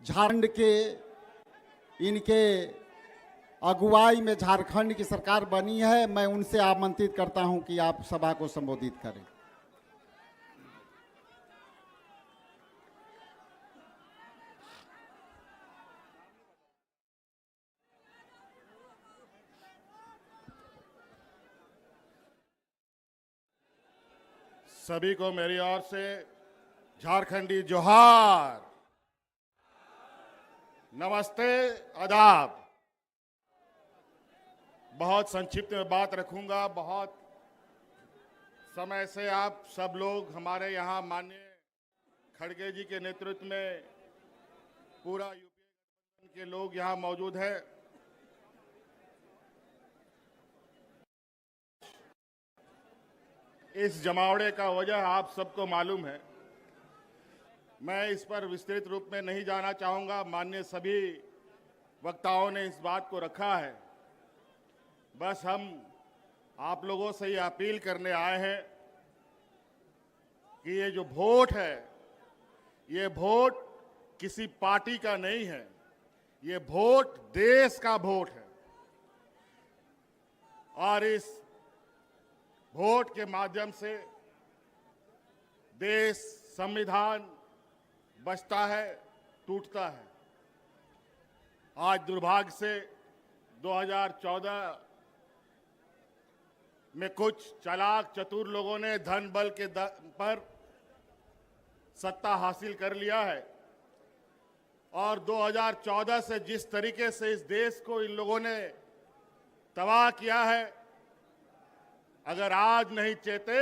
झारखंड के इनके अगुवाई में झारखंड की सरकार बनी है। मैं उनसे आमंत्रित करता हूं कि आप सभा को संबोधित करें। सभी को मेरी ओर से झारखंडी जोहार, नमस्ते, आदाब। बहुत संक्षिप्त में बात रखूंगा। बहुत समय से आप सब लोग हमारे यहाँ माननीय खड़गे जी के नेतृत्व में पूरा यूपीए के लोग यहाँ मौजूद हैं। इस जमावड़े का वजह आप सबको मालूम है। मैं इस पर विस्तृत रूप में नहीं जाना चाहूंगा। माननीय सभी वक्ताओं ने इस बात को रखा है। बस हम आप लोगों से ये अपील करने आए हैं कि ये जो वोट है, ये वोट किसी पार्टी का नहीं है, ये वोट देश का वोट है। और इस वोट के माध्यम से देश, संविधान बचता है, टूटता है। आज दुर्भाग्य से 2014 में कुछ चालाक चतुर लोगों ने धन बल के पर सत्ता हासिल कर लिया है। और 2014 से जिस तरीके से इस देश को इन लोगों ने तबाह किया है, अगर आज नहीं चेते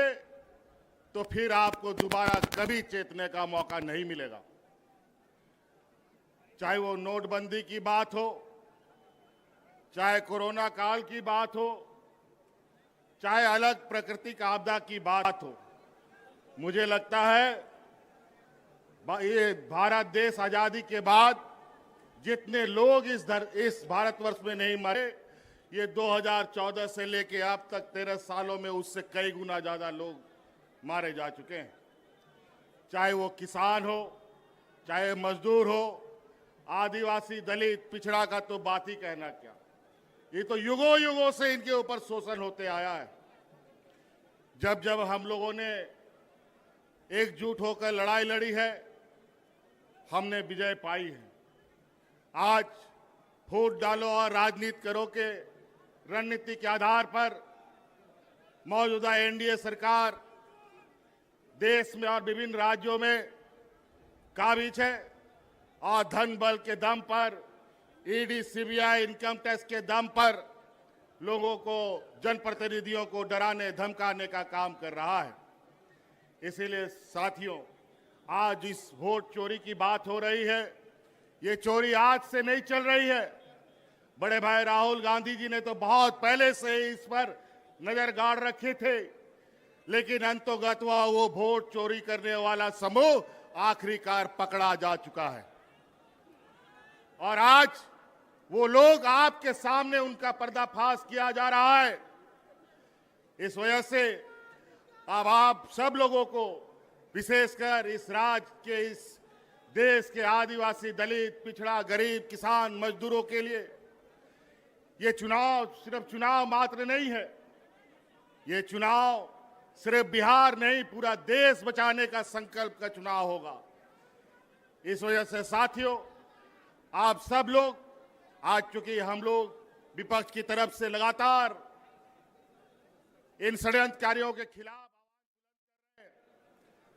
तो फिर आपको दोबारा कभी चेतने का मौका नहीं मिलेगा। चाहे वो नोटबंदी की बात हो, चाहे कोरोना काल की बात हो, चाहे अलग प्राकृतिक आपदा की बात हो। मुझे लगता है ये भारत देश आजादी के बाद जितने लोग इस भारतवर्ष में नहीं मरे, ये 2014 से लेके अब तक 13 सालों में उससे कई गुना ज्यादा लोग मारे जा चुके हैं। चाहे वो किसान हो, चाहे मजदूर हो, आदिवासी, दलित, पिछड़ा का तो बात ही कहना क्या। ये तो युगों युगों से इनके ऊपर शोषण होते आया है। जब जब हम लोगों ने एकजुट होकर लड़ाई लड़ी है, हमने विजय पाई है। आज वोट डालो और राजनीति करो के रणनीति के आधार पर मौजूदा एनडीए सरकार देश में और विभिन्न राज्यों में काबिज है। और धन बल के दम पर, ईडी, सीबीआई, इनकम टैक्स के दम पर लोगों को, जनप्रतिनिधियों को डराने धमकाने का काम कर रहा है। इसीलिए साथियों, आज इस वोट चोरी की बात हो रही है। ये चोरी आज से नहीं चल रही है। बड़े भाई राहुल गांधी जी ने तो बहुत पहले से इस पर नजर गाड़ रखे थे, लेकिन अंतोगत्वा वो वोट चोरी करने वाला समूह आखिरकार पकड़ा जा चुका है। और आज वो लोग आपके सामने, उनका पर्दाफाश किया जा रहा है। इस वजह से अब आप सब लोगों को, विशेषकर इस राज्य के, इस देश के आदिवासी, दलित, पिछड़ा, गरीब, किसान, मजदूरों के लिए ये चुनाव सिर्फ चुनाव मात्र नहीं है। ये चुनाव सिर्फ बिहार नहीं, पूरा देश बचाने का संकल्प का चुनाव होगा। इस वजह से साथियों, आप सब लोग, आज चूंकि हम लोग विपक्ष की तरफ से लगातार इन षड्यंत्रकारियों के खिलाफ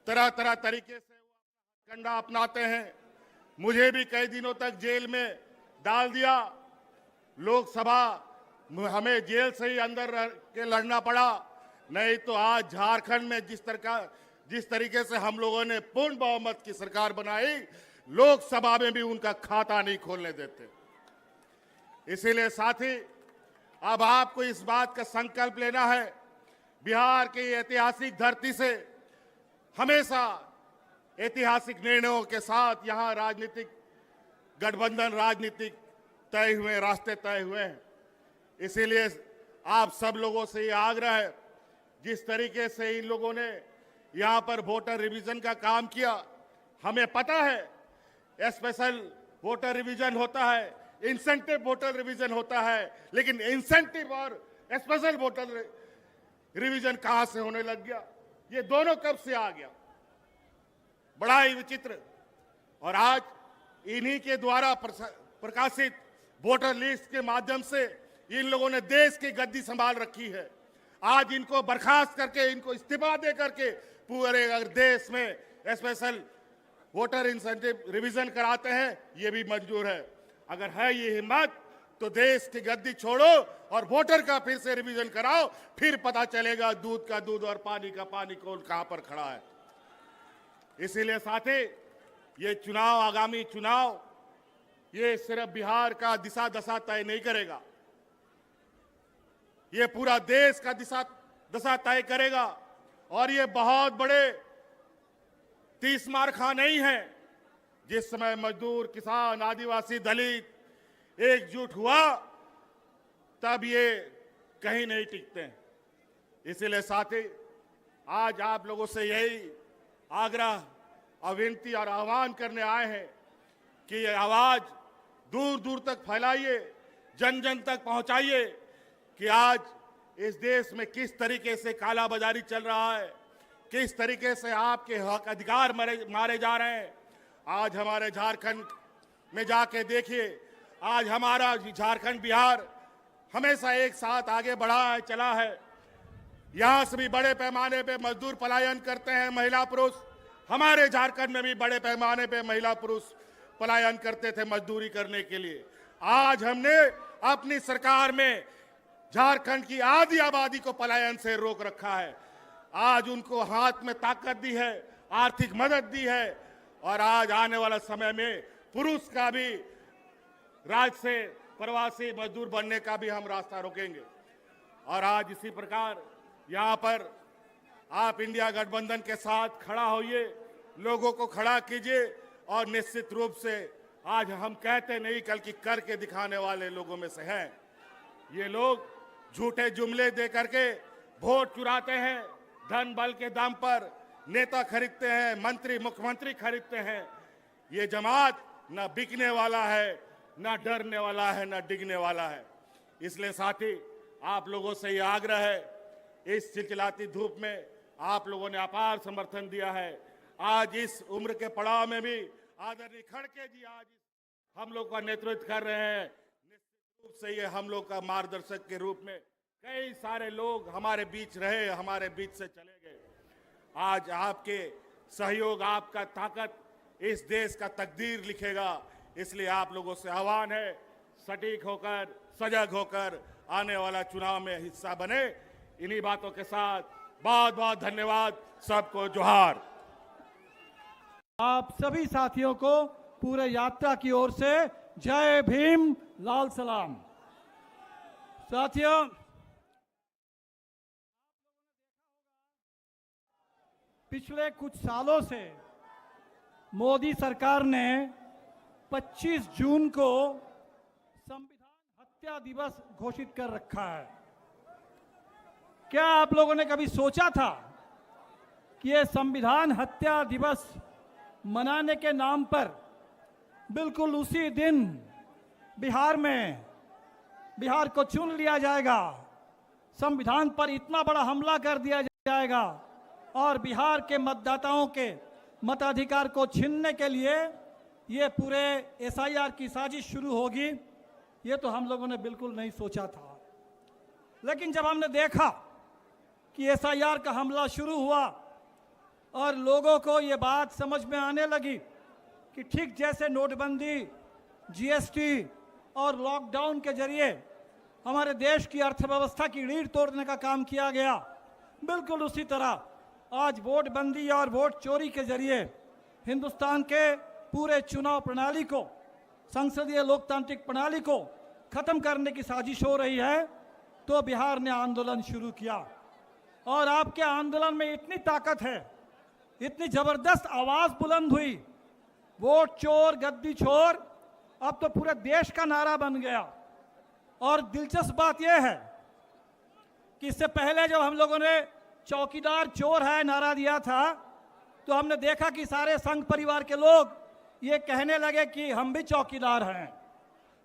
तरह तरह तरीके से कंडा अपनाते हैं। मुझे भी कई दिनों तक जेल में डाल दिया। लोकसभा हमें जेल से ही अंदर रह के लड़ना पड़ा। नहीं तो आज झारखंड में जिस तरीके से हम लोगों ने पूर्ण बहुमत की सरकार बनाई, लोकसभा में भी उनका खाता नहीं खोलने देते। इसीलिए साथी, अब आपको इस बात का संकल्प लेना है, बिहार की ऐतिहासिक धरती से हमेशा ऐतिहासिक निर्णयों के साथ यहां राजनीतिक गठबंधन, राजनीतिक तय हुए, रास्ते तय हुए हैं। इसीलिए आप सब लोगों से ये आग्रह है, जिस तरीके से इन लोगों ने यहां पर वोटर रिवीजन का काम किया, हमें पता है स्पेशल वोटर रिवीजन होता है, इंसेंटिव वोटर रिवीजन होता है, लेकिन इंसेंटिव और स्पेशल वोटर रिवीजन कहां से होने लग गया? ये दोनों कब से आ गया? बड़ा ही विचित्र। और आज इन्हीं के द्वारा प्रकाशित वोटर लिस्ट के माध्यम से इन लोगों ने देश की गद्दी संभाल रखी है। आज इनको बर्खास्त करके, इनको इस्तीफा दे करके पूरे अगर देश में स्पेशल वोटर इंसेंटिव रिवीजन कराते हैं, ये भी मंजूर है। अगर है ये हिम्मत तो देश की गद्दी छोड़ो और वोटर का फिर से रिवीजन कराओ, फिर पता चलेगा दूध का दूध और पानी का पानी कौन कहां पर खड़ा है। इसीलिए साथी, ये चुनाव, आगामी चुनाव, ये सिर्फ बिहार का दिशा दशा तय नहीं करेगा, ये पूरा देश का दिशा दशा तय करेगा। और ये बहुत बड़े 30 मारखा नहीं है। जिस समय मजदूर, किसान, आदिवासी, दलित एकजुट हुआ, तब ये कहीं नहीं टिकते हैं। इसीलिए साथी, आज आप लोगों से यही आग्रह, विनती और आह्वान करने आए हैं कि ये आवाज दूर दूर तक फैलाइए, जन जन तक पहुंचाइए कि आज इस देश में किस तरीके से कालाबाजारी चल रहा है, किस तरीके से आपके हक अधिकार मारे जा रहे हैं। आज हमारे झारखंड में जाके देखिए, आज हमारा झारखंड, बिहार हमेशा एक साथ आगे बढ़ा है, चला है। यहां से भी बड़े पैमाने पे मजदूर पलायन करते हैं, महिला पुरुष। हमारे झारखंड में भी बड़े पैमाने पे महिला पुरुष पलायन करते थे मजदूरी करने के लिए। आज हमने अपनी सरकार में झारखंड की आधी आबादी को पलायन से रोक रखा है। आज उनको हाथ में ताकत दी है, आर्थिक मदद दी है, और आज आने वाला समय में पुरुष का भी राज्य से प्रवासी मजदूर बनने का भी हम रास्ता रोकेंगे। और आज इसी प्रकार यहां पर आप इंडिया गठबंधन के साथ खड़ा होइए, लोगों को खड़ा कीजिए, और निश्चित रूप से आज हम कहते नहीं, बल्कि करके दिखाने वाले लोगों में से हैं। ये लोग झूठे जुमले दे करके वोट चुराते हैं, धन बल के दम पर नेता खरीदते हैं, मंत्री, मुख्यमंत्री खरीदते हैं। ये जमात न बिकने वाला है, न डरने वाला है, न डिगने वाला है। इसलिए साथी, आप लोगों से ये आग्रह है, इस चिलचिलाती धूप में आप लोगों ने अपार समर्थन दिया है। आज इस उम्र के पड़ाव में भी आदरणीय खड़गे जी आज हम लोग का नेतृत्व कर रहे हैं। निश्चित रूप से ये हम लोग का मार्गदर्शक के रूप में कई सारे लोग हमारे बीच रहे, हमारे बीच से चले गए। आज आपके सहयोग, आपका ताकत इस देश का तकदीर लिखेगा। इसलिए आप लोगों से आह्वान है, सटीक होकर, सजग होकर आने वाला चुनाव में हिस्सा बने। इन्हीं बातों के साथ बहुत बहुत धन्यवाद। सबको जोहार। आप सभी साथियों को पूरे यात्रा की ओर से जय भीम, लाल सलाम। साथियों, पिछले कुछ सालों से मोदी सरकार ने 25 जून को संविधान हत्या दिवस घोषित कर रखा है। क्या आप लोगों ने कभी सोचा था कि ये संविधान हत्या दिवस मनाने के नाम पर बिल्कुल उसी दिन बिहार को चुन लिया जाएगा, संविधान पर इतना बड़ा हमला कर दिया जाएगा और बिहार के मतदाताओं के मताधिकार को छीनने के लिए ये पूरे एसआईआर की साजिश शुरू होगी? ये तो हम लोगों ने बिल्कुल नहीं सोचा था। लेकिन जब हमने देखा कि एसआईआर का हमला शुरू हुआ और लोगों को ये बात समझ में आने लगी कि ठीक जैसे नोटबंदी, जीएसटी और लॉकडाउन के जरिए हमारे देश की अर्थव्यवस्था की रीढ़ तोड़ने का काम किया गया, बिल्कुल उसी तरह आज वोट बंदी और वोट चोरी के जरिए हिंदुस्तान के पूरे चुनाव प्रणाली को, संसदीय लोकतांत्रिक प्रणाली को खत्म करने की साजिश हो रही है। तो बिहार ने आंदोलन शुरू किया और आपके आंदोलन में इतनी ताकत है, इतनी जबरदस्त आवाज बुलंद हुई, वोट चोर गद्दी छोर अब तो पूरे देश का नारा बन गया। और दिलचस्प बात यह है कि इससे पहले जब हम लोगों ने चौकीदार चोर है नारा दिया था, तो हमने देखा कि सारे संघ परिवार के लोग ये कहने लगे कि हम भी चौकीदार हैं।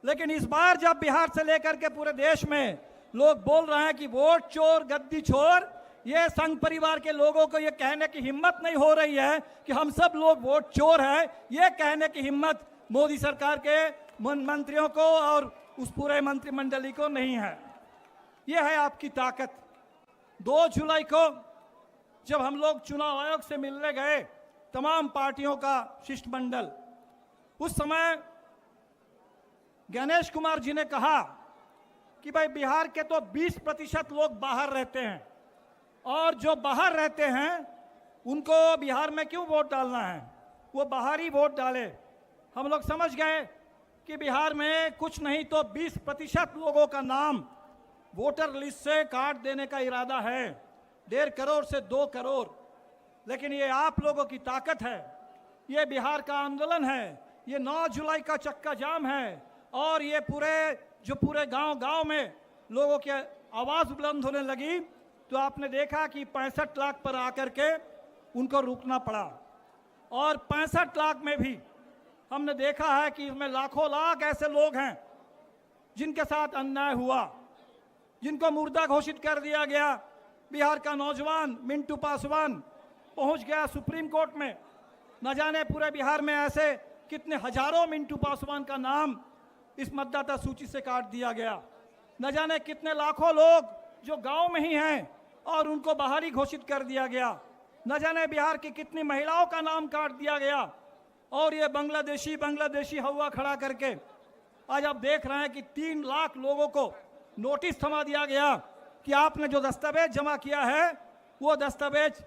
लेकिन इस बार जब बिहार से लेकर के पूरे देश में लोग बोल रहे हैं कि वोट चोर गद्दी चोर, ये संघ परिवार के लोगों को ये कहने की हिम्मत नहीं हो रही है कि हम सब लोग वोट चोर हैं। ये कहने की हिम्मत मोदी सरकार के मंत्रियों को और उस पूरे मंत्रिमंडली को नहीं है। ये है आपकी ताकत। 2 जुलाई को जब हम लोग चुनाव आयोग से मिलने गए, तमाम पार्टियों का शिष्टमंडल, उस समय गणेश कुमार जी ने कहा कि भाई बिहार के तो 20% लोग बाहर रहते हैं और जो बाहर रहते हैं उनको बिहार में क्यों वोट डालना है, वो बाहर ही वोट डाले। हम लोग समझ गए कि बिहार में कुछ नहीं तो 20% लोगों का नाम वोटर लिस्ट से काट देने का इरादा है, 1.5 करोड़ से 2 करोड़। लेकिन ये आप लोगों की ताकत है, ये बिहार का आंदोलन है, ये 9 जुलाई का चक्का जाम है और ये पूरे गांव में लोगों की आवाज़ बुलंद होने लगी तो आपने देखा कि 65 लाख पर आकर के उनको रुकना पड़ा। और 65 लाख में भी हमने देखा है कि इसमें लाखों लाख ऐसे लोग हैं जिनके साथ अन्याय हुआ, जिनको मुर्दा घोषित कर दिया गया। बिहार का नौजवान मिंटू पासवान पहुंच गया सुप्रीम कोर्ट में। न जाने पूरे बिहार में ऐसे कितने हजारों मिंटू पासवान का नाम इस मतदाता सूची से काट दिया गया। न जाने कितने लाखों लोग जो गांव में ही हैं और उनको बाहरी घोषित कर दिया गया। न जाने बिहार की कितनी महिलाओं का नाम काट दिया गया। और ये बांग्लादेशी हवा खड़ा करके आज आप देख रहे हैं कि 3 लाख लोगों को नोटिस थमा दिया गया कि आपने जो दस्तावेज जमा किया है वो दस्तावेज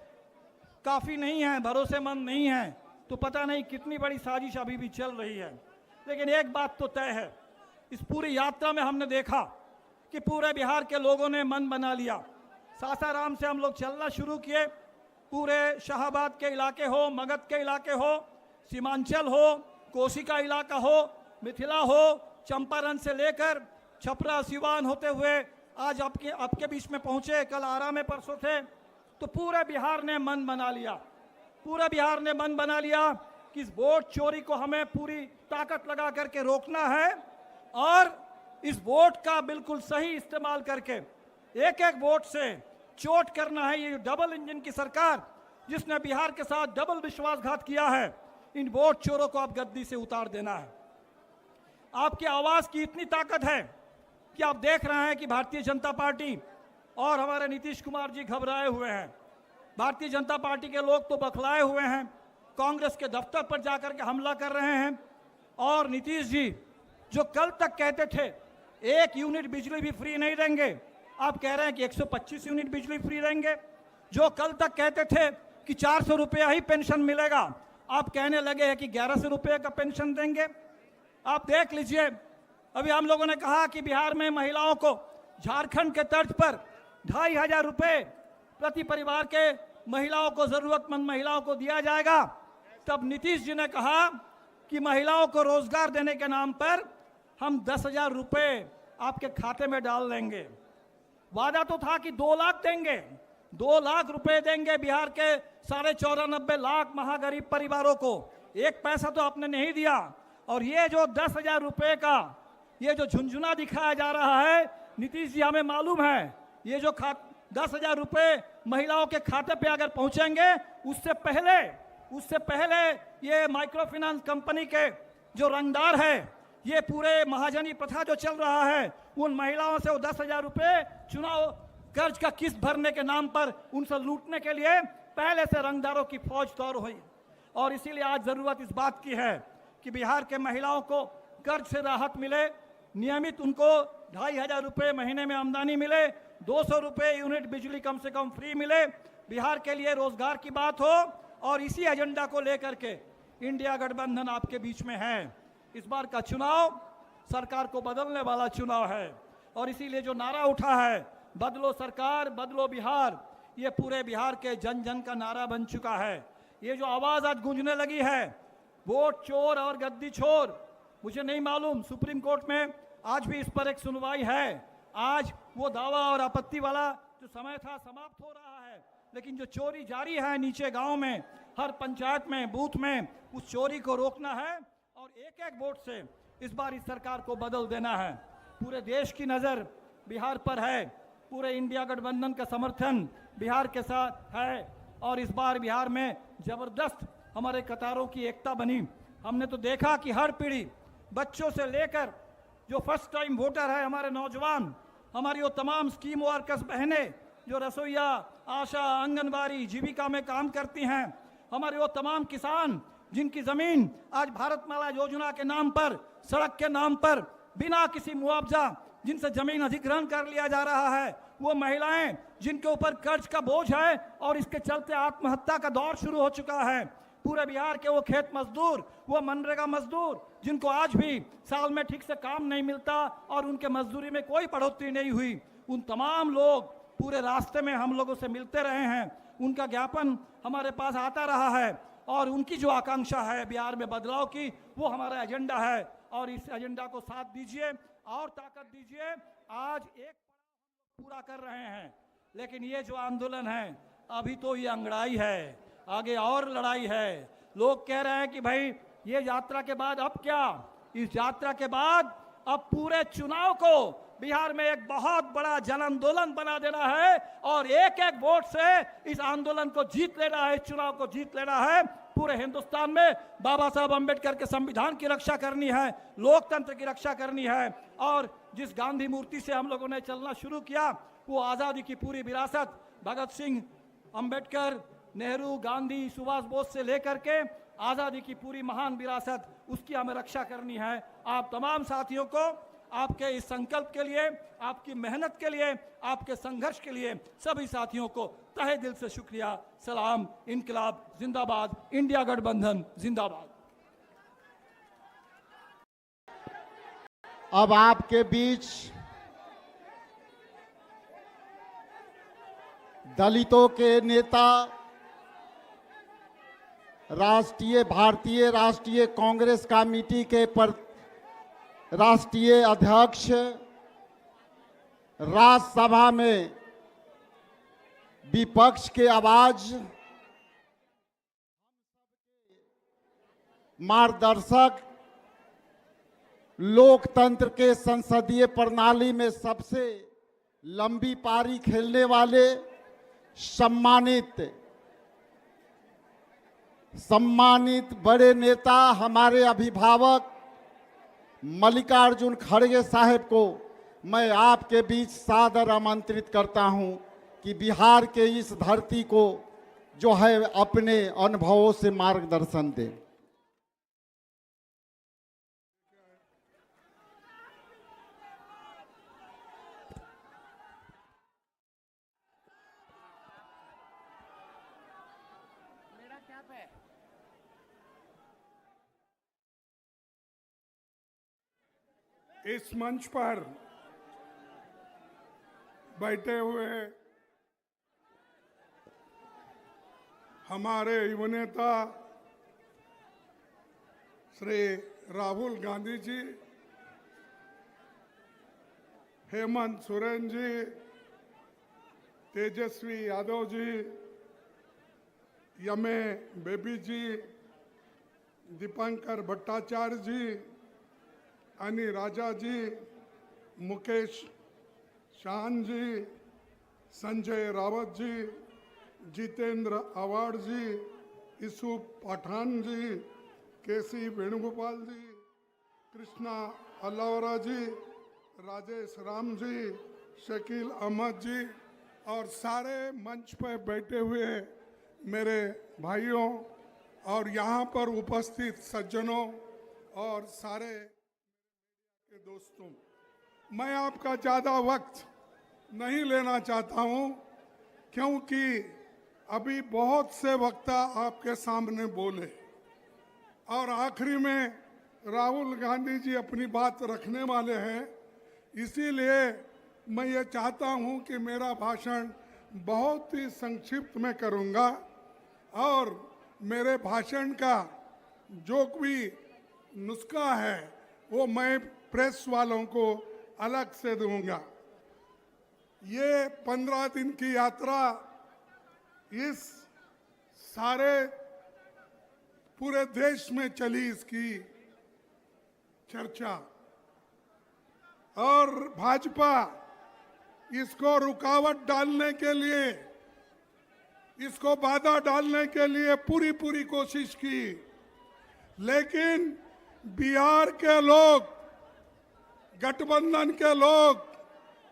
काफ़ी नहीं है, भरोसेमंद नहीं है। तो पता नहीं कितनी बड़ी साजिश अभी भी चल रही है। लेकिन एक बात तो तय है, इस पूरी यात्रा में हमने देखा कि पूरे बिहार के लोगों ने मन बना लिया। सासाराम से हम लोग चलना शुरू किए, पूरे शाहाबाद के इलाके हो, मगध के इलाके हो, सीमांचल हो, कोसी का इलाका हो, मिथिला हो, चंपारण से लेकर छपरा सिवान होते हुए आज आपके बीच में पहुंचे। कल आरा में परसों थे। तो पूरे बिहार ने मन बना लिया, पूरे बिहार ने मन बना लिया कि इस वोट चोरी को हमें पूरी ताकत लगा करके रोकना है और इस वोट का बिल्कुल सही इस्तेमाल करके एक एक वोट से चोट करना है। ये डबल इंजन की सरकार जिसने बिहार के साथ डबल विश्वासघात किया है, इन वोट चोरों को आप गद्दी से उतार देना है। आपकी आवाज की इतनी ताकत है कि आप देख रहे हैं कि भारतीय जनता पार्टी और हमारे नीतीश कुमार जी घबराए हुए हैं। भारतीय जनता पार्टी के लोग तो बखलाए हुए हैं, कांग्रेस के दफ्तर पर जाकर के हमला कर रहे हैं। और नीतीश जी जो कल तक कहते थे 1 यूनिट बिजली भी फ्री नहीं देंगे, आप कह रहे हैं कि 125 यूनिट बिजली फ्री देंगे। जो कल तक कहते थे कि 400 रुपया ही पेंशन मिलेगा, आप कहने लगे हैं कि 1100 रुपये का पेंशन देंगे। आप देख लीजिए, अभी हम लोगों ने कहा कि बिहार में महिलाओं को झारखंड के तर्ज पर 2500 रुपये प्रति परिवार के महिलाओं को, जरूरतमंद महिलाओं को दिया जाएगा। तब नीतीश जी ने कहा कि महिलाओं को रोजगार देने के नाम पर हम 10,000 रुपये आपके खाते में डाल देंगे। वादा तो था कि 2 लाख देंगे, 2 लाख रुपए देंगे बिहार के 94.5 लाख महागरीब परिवारों को। 1 पैसा तो आपने नहीं दिया। और ये जो 10,000 रुपये का ये जो झुंझुना दिखाया जा रहा है, नीतीश जी हमें मालूम है ये जो 10,000 रुपये महिलाओं के खाते पे अगर पहुंचेंगे, उससे पहले ये माइक्रो फाइनेंस कंपनी के जो रंगदार है, ये पूरे महाजनी प्रथा जो चल रहा है, उन महिलाओं से वो 10,000 रुपये चुनाव कर्ज का किस्त भरने के नाम पर उनसे लूटने के लिए पहले से रंगदारों की फौज तैयार हुई। और इसीलिए आज जरूरत इस बात की है कि बिहार के महिलाओं को कर्ज से राहत मिले, नियमित उनको 2,500 रुपये महीने में आमदनी मिले, 200 रुपये यूनिट बिजली कम से कम फ्री मिले, बिहार के लिए रोजगार की बात हो। और इसी एजेंडा को लेकर के इंडिया गठबंधन आपके बीच में है। इस बार का चुनाव सरकार को बदलने वाला चुनाव है और इसीलिए जो नारा उठा है, बदलो सरकार बदलो बिहार, ये पूरे बिहार के जन जन का नारा बन चुका है। ये जो आवाज़ आज गूंजने लगी है, वोट चोर और गद्दी छोर, मुझे नहीं मालूम सुप्रीम कोर्ट में आज भी इस पर एक सुनवाई है। आज वो दावा और आपत्ति वाला जो समय था समाप्त हो रहा है, लेकिन जो चोरी जारी है नीचे गांव में, हर पंचायत में, बूथ में, उस चोरी को रोकना है और एक एक वोट से इस बार इस सरकार को बदल देना है। पूरे देश की नज़र बिहार पर है, पूरे इंडिया गठबंधन का समर्थन बिहार के साथ है और इस बार बिहार में जबरदस्त हमारे कतारों की एकता बनी। हमने तो देखा कि हर पीढ़ी, बच्चों से लेकर जो फर्स्ट टाइम वोटर है, हमारे नौजवान, हमारी वो तमाम स्कीम वर्कर्स बहनें जो रसोईया, आशा, आंगनबाड़ी, जीविका में काम करती हैं, हमारे वो तमाम किसान जिनकी ज़मीन आज भारतमाला योजना के नाम पर, सड़क के नाम पर बिना किसी मुआवजा जिनसे ज़मीन अधिग्रहण कर लिया जा रहा है, वो महिलाएं जिनके ऊपर कर्ज का बोझ है और इसके चलते आत्महत्या का दौर शुरू हो चुका है, पूरे बिहार के वो खेत मजदूर, वो मनरेगा मजदूर जिनको आज भी साल में ठीक से काम नहीं मिलता और उनके मजदूरी में कोई बढ़ोतरी नहीं हुई, उन तमाम लोग पूरे रास्ते में हम लोगों से मिलते रहे हैं। उनका ज्ञापन हमारे पास आता रहा है और उनकी जो आकांक्षा है बिहार में बदलाव की, वो हमारा एजेंडा है और इस एजेंडा को साथ दीजिए और ताकत दीजिए। आज एक पूरा कर रहे हैं, लेकिन ये जो आंदोलन है अभी तो ये अंगड़ाई है, आगे और लड़ाई है। लोग कह रहे हैं कि भाई ये यात्रा के बाद अब क्या? इस यात्रा के बाद अब पूरे चुनाव को बिहार में एक बहुत बड़ा जन आंदोलन बना देना है और एक एक वोट से इस आंदोलन को जीत लेना है, इस चुनाव को जीत लेना है। पूरे हिंदुस्तान में बाबा साहब अम्बेडकर के संविधान की रक्षा करनी है, लोकतंत्र की रक्षा करनी है और जिस गांधी मूर्ति से हम लोगों ने चलना शुरू किया, वो आज़ादी की पूरी विरासत भगत सिंह, अम्बेडकर, नेहरू, गांधी, सुभाष बोस से लेकर के आज़ादी की पूरी महान विरासत, उसकी हमें रक्षा करनी है। आप तमाम साथियों को आपके इस संकल्प के लिए, आपकी मेहनत के लिए, आपके संघर्ष के लिए सभी साथियों को तहे दिल से शुक्रिया। सलाम, इनकलाब जिंदाबाद, इंडिया गठबंधन जिंदाबाद। अब आपके बीच दलितों के नेता, भारतीय राष्ट्रीय कांग्रेस कमेटी के राष्ट्रीय अध्यक्ष, राज्यसभा में विपक्ष के आवाज, मार्गदर्शक, लोकतंत्र के संसदीय प्रणाली में सबसे लंबी पारी खेलने वाले सम्मानित बड़े नेता, हमारे अभिभावक मल्लिकार्जुन खड़गे साहब को मैं आपके बीच सादर आमंत्रित करता हूं कि बिहार के इस धरती को जो है अपने अनुभवों से मार्गदर्शन दें। इस मंच पर बैठे हुए हमारे युवा नेता श्री राहुल गांधी जी, हेमंत सोरेन जी, तेजस्वी यादव जी, यमे बेबी जी, दीपंकर भट्टाचार्य जी, अनी राजा जी, मुकेश शान जी, संजय रावत जी, जितेंद्र अवार्ड जी, यूसुफ पठान जी, केसी वेणुगोपाल जी, कृष्णा अलावरा जी, राजेश राम जी, शकील अहमद जी और सारे मंच पर बैठे हुए मेरे भाइयों और यहाँ पर उपस्थित सज्जनों और सारे के दोस्तों, मैं आपका ज़्यादा वक्त नहीं लेना चाहता हूँ क्योंकि अभी बहुत से वक्ता आपके सामने बोले और आखिरी में राहुल गांधी जी अपनी बात रखने वाले हैं। इसीलिए मैं ये चाहता हूँ कि मेरा भाषण बहुत ही संक्षिप्त में करूँगा और मेरे भाषण का जो भी नुस्खा है वो मैं प्रेस वालों को अलग से दूंगा। ये 15 दिन की यात्रा इस सारे पूरे देश में चली इसकी चर्चा, और भाजपा इसको रुकावट डालने के लिए, इसको बाधा डालने के लिए पूरी पूरी कोशिश की। लेकिन बिहार के लोग, गठबंधन के लोग,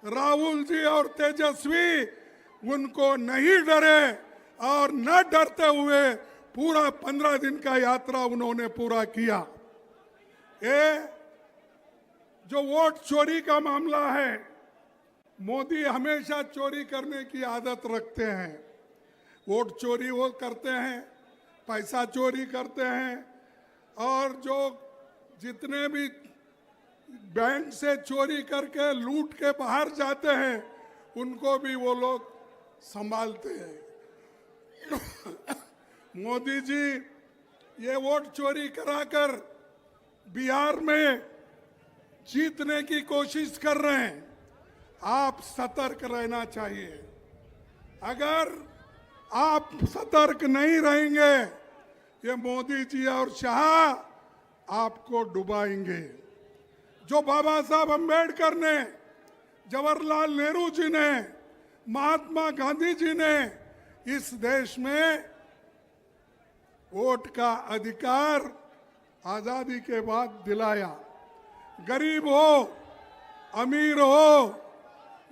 राहुल जी और तेजस्वी उनको नहीं डरे, और न डरते हुए पूरा 15 दिन का यात्रा उन्होंने पूरा किया। ये जो वोट चोरी का मामला है, मोदी हमेशा चोरी करने की आदत रखते हैं। वोट चोरी वो करते हैं, पैसा चोरी करते हैं, और जो जितने भी बैंक से चोरी करके लूट के बाहर जाते हैं उनको भी वो लोग संभालते हैं। मोदी जी ये वोट चोरी कराकर बिहार में जीतने की कोशिश कर रहे हैं। आप सतर्क रहना चाहिए। अगर आप सतर्क नहीं रहेंगे, ये मोदी जी और शाह आपको डुबाएंगे। जो बाबा साहब अम्बेडकर ने, जवाहरलाल नेहरू जी ने, महात्मा गांधी जी ने इस देश में वोट का अधिकार आजादी के बाद दिलाया। गरीब हो, अमीर हो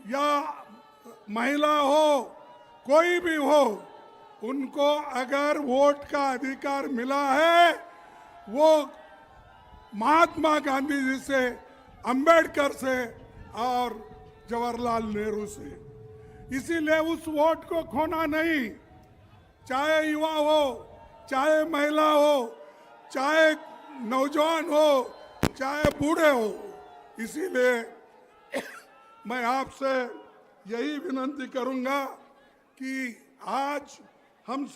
या महिला हो, कोई भी हो, उनको अगर वोट का अधिकार मिला है, वो महात्मा गांधी जी से, अंबेडकर से और जवाहरलाल नेहरू से। इसीलिए उस वोट को खोना नहीं, चाहे युवा हो, चाहे महिला हो, चाहे नौजवान हो, चाहे बूढ़े हो। इसीलिए मैं आपसे यही विनती करूंगा कि आज हम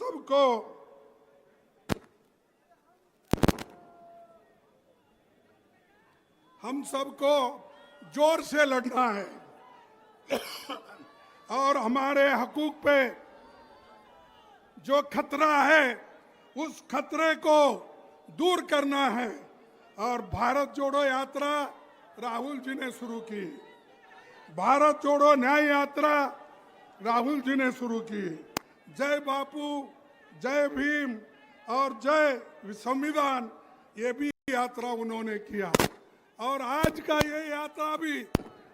सबको जोर से लड़ना है और हमारे हकूक पे जो खतरा है उस खतरे को दूर करना है। और भारत जोड़ो यात्रा राहुल जी ने शुरू की, भारत जोड़ो न्याय यात्रा राहुल जी ने शुरू की। जय बापू, जय भीम और जय संविधान, ये भी यात्रा उन्होंने किया। और आज का ये यात्रा भी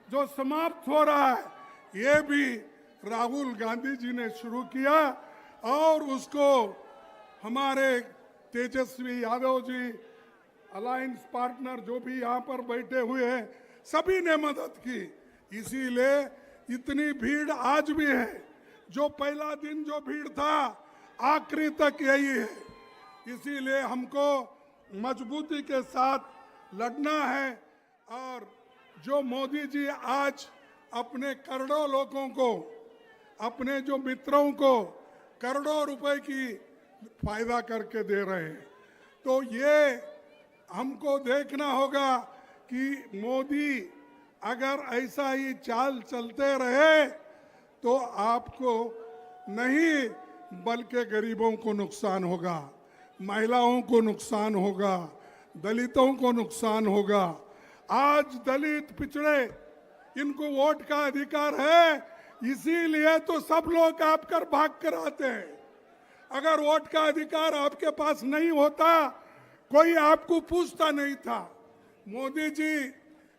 जो समाप्त हो रहा है, ये भी राहुल गांधी जी ने शुरू किया, और उसको हमारे तेजस्वी यादव जी, अलायंस पार्टनर जो भी यहाँ पर बैठे हुए हैं, सभी ने मदद की। इसीलिए इतनी भीड़ आज भी है। जो पहला दिन जो भीड़ था, आखिरी तक यही है। इसीलिए हमको मजबूती के साथ लड़ना है। और जो मोदी जी आज अपने करोड़ों लोगों को, अपने जो मित्रों को करोड़ों रुपए की फायदा करके दे रहे हैं, तो ये हमको देखना होगा कि मोदी अगर ऐसा ही चाल चलते रहे तो आपको नहीं बल्कि गरीबों को नुकसान होगा, महिलाओं को नुकसान होगा, दलितों को नुकसान होगा। आज दलित, पिछड़े, इनको वोट का अधिकार है, इसीलिए तो सब लोग आपकर भाग कर आते हैं। अगर वोट का अधिकार आपके पास नहीं होता, कोई आपको पूछता नहीं था। मोदी जी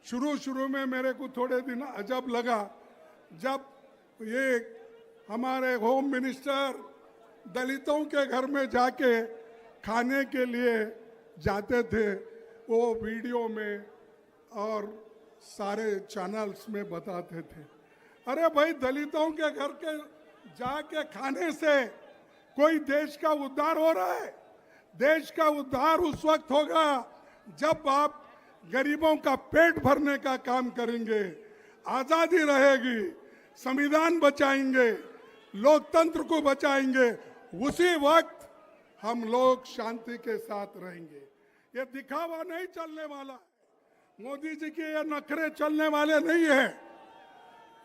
शुरू में मेरे को थोड़े दिन अजब लगा, जब ये हमारे होम मिनिस्टर दलितों के घर में जाके खाने के लिए जाते थे, वो वीडियो में और सारे चैनल्स में बताते थे। अरे भाई, दलितों के घर के जाके खाने से कोई देश का उद्धार हो रहा है? देश का उद्धार उस वक्त होगा जब आप गरीबों का पेट भरने का काम करेंगे, आजादी रहेगी, संविधान बचाएंगे, लोकतंत्र को बचाएंगे, उसी वक्त हम लोग शांति के साथ रहेंगे। ये दिखावा नहीं चलने वाला है। मोदी जी के ये नखरे चलने वाले नहीं है।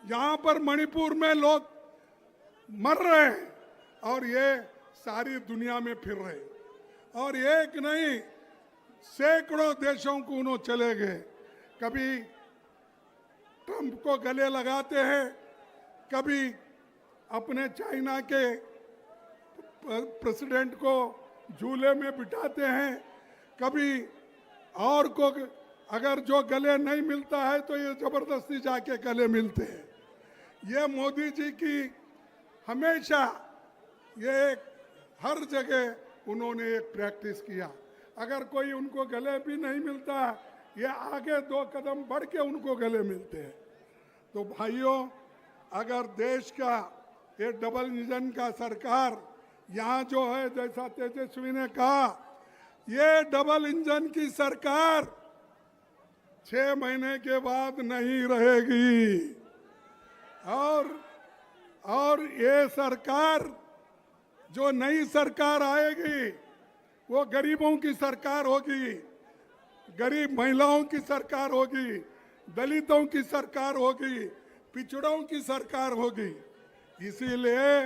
यहाँ पर मणिपुर में लोग मर रहे हैं, और ये सारी दुनिया में फिर रहे, और एक नहीं सैकड़ों देशों को उन्होंने चले गए। कभी ट्रंप को गले लगाते हैं, कभी अपने चाइना के प्रेसिडेंट को झूले में बिठाते हैं, कभी और को अगर जो गले नहीं मिलता है तो ये जबरदस्ती जाके गले मिलते हैं। ये मोदी जी की हमेशा ये हर जगह उन्होंने एक प्रैक्टिस किया। अगर कोई उनको गले भी नहीं मिलता, ये आगे 2 कदम बढ़ के उनको गले मिलते हैं। तो भाइयों, अगर देश का ये डबल इंजन का सरकार यहाँ जो है, जैसा तेजस्वी ने कहा, ये डबल इंजन की सरकार 6 महीने के बाद नहीं रहेगी। और ये सरकार, जो नई सरकार आएगी, वो गरीबों की सरकार होगी, गरीब महिलाओं की सरकार होगी, दलितों की सरकार होगी, पिछड़ों की सरकार होगी। इसीलिए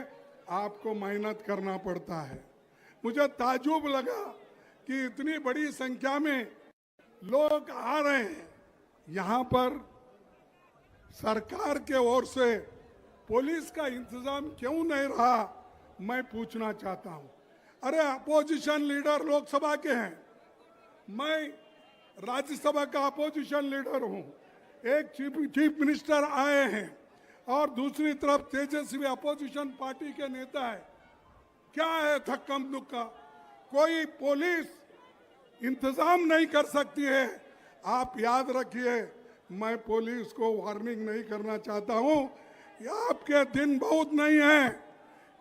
आपको मेहनत करना पड़ता है। मुझे ताज्जुब लगा कि इतनी बड़ी संख्या में लोग आ रहे हैं। यहाँ पर सरकार के ओर से पुलिस का इंतजाम क्यों नहीं रहा, मैं पूछना चाहता हूँ। अरे अपोजिशन लीडर लोकसभा के हैं, मैं राज्यसभा का अपोजिशन लीडर हूँ। एक चीफ मिनिस्टर आए हैं और दूसरी तरफ तेजस्वी अपोजिशन पार्टी के नेता है। क्या है धक्कम धुक्का? कोई पुलिस इंतजाम नहीं कर सकती है। आप याद रखिए, मैं पुलिस को वार्निंग नहीं करना चाहता हूँ। आपके दिन बहुत नहीं है,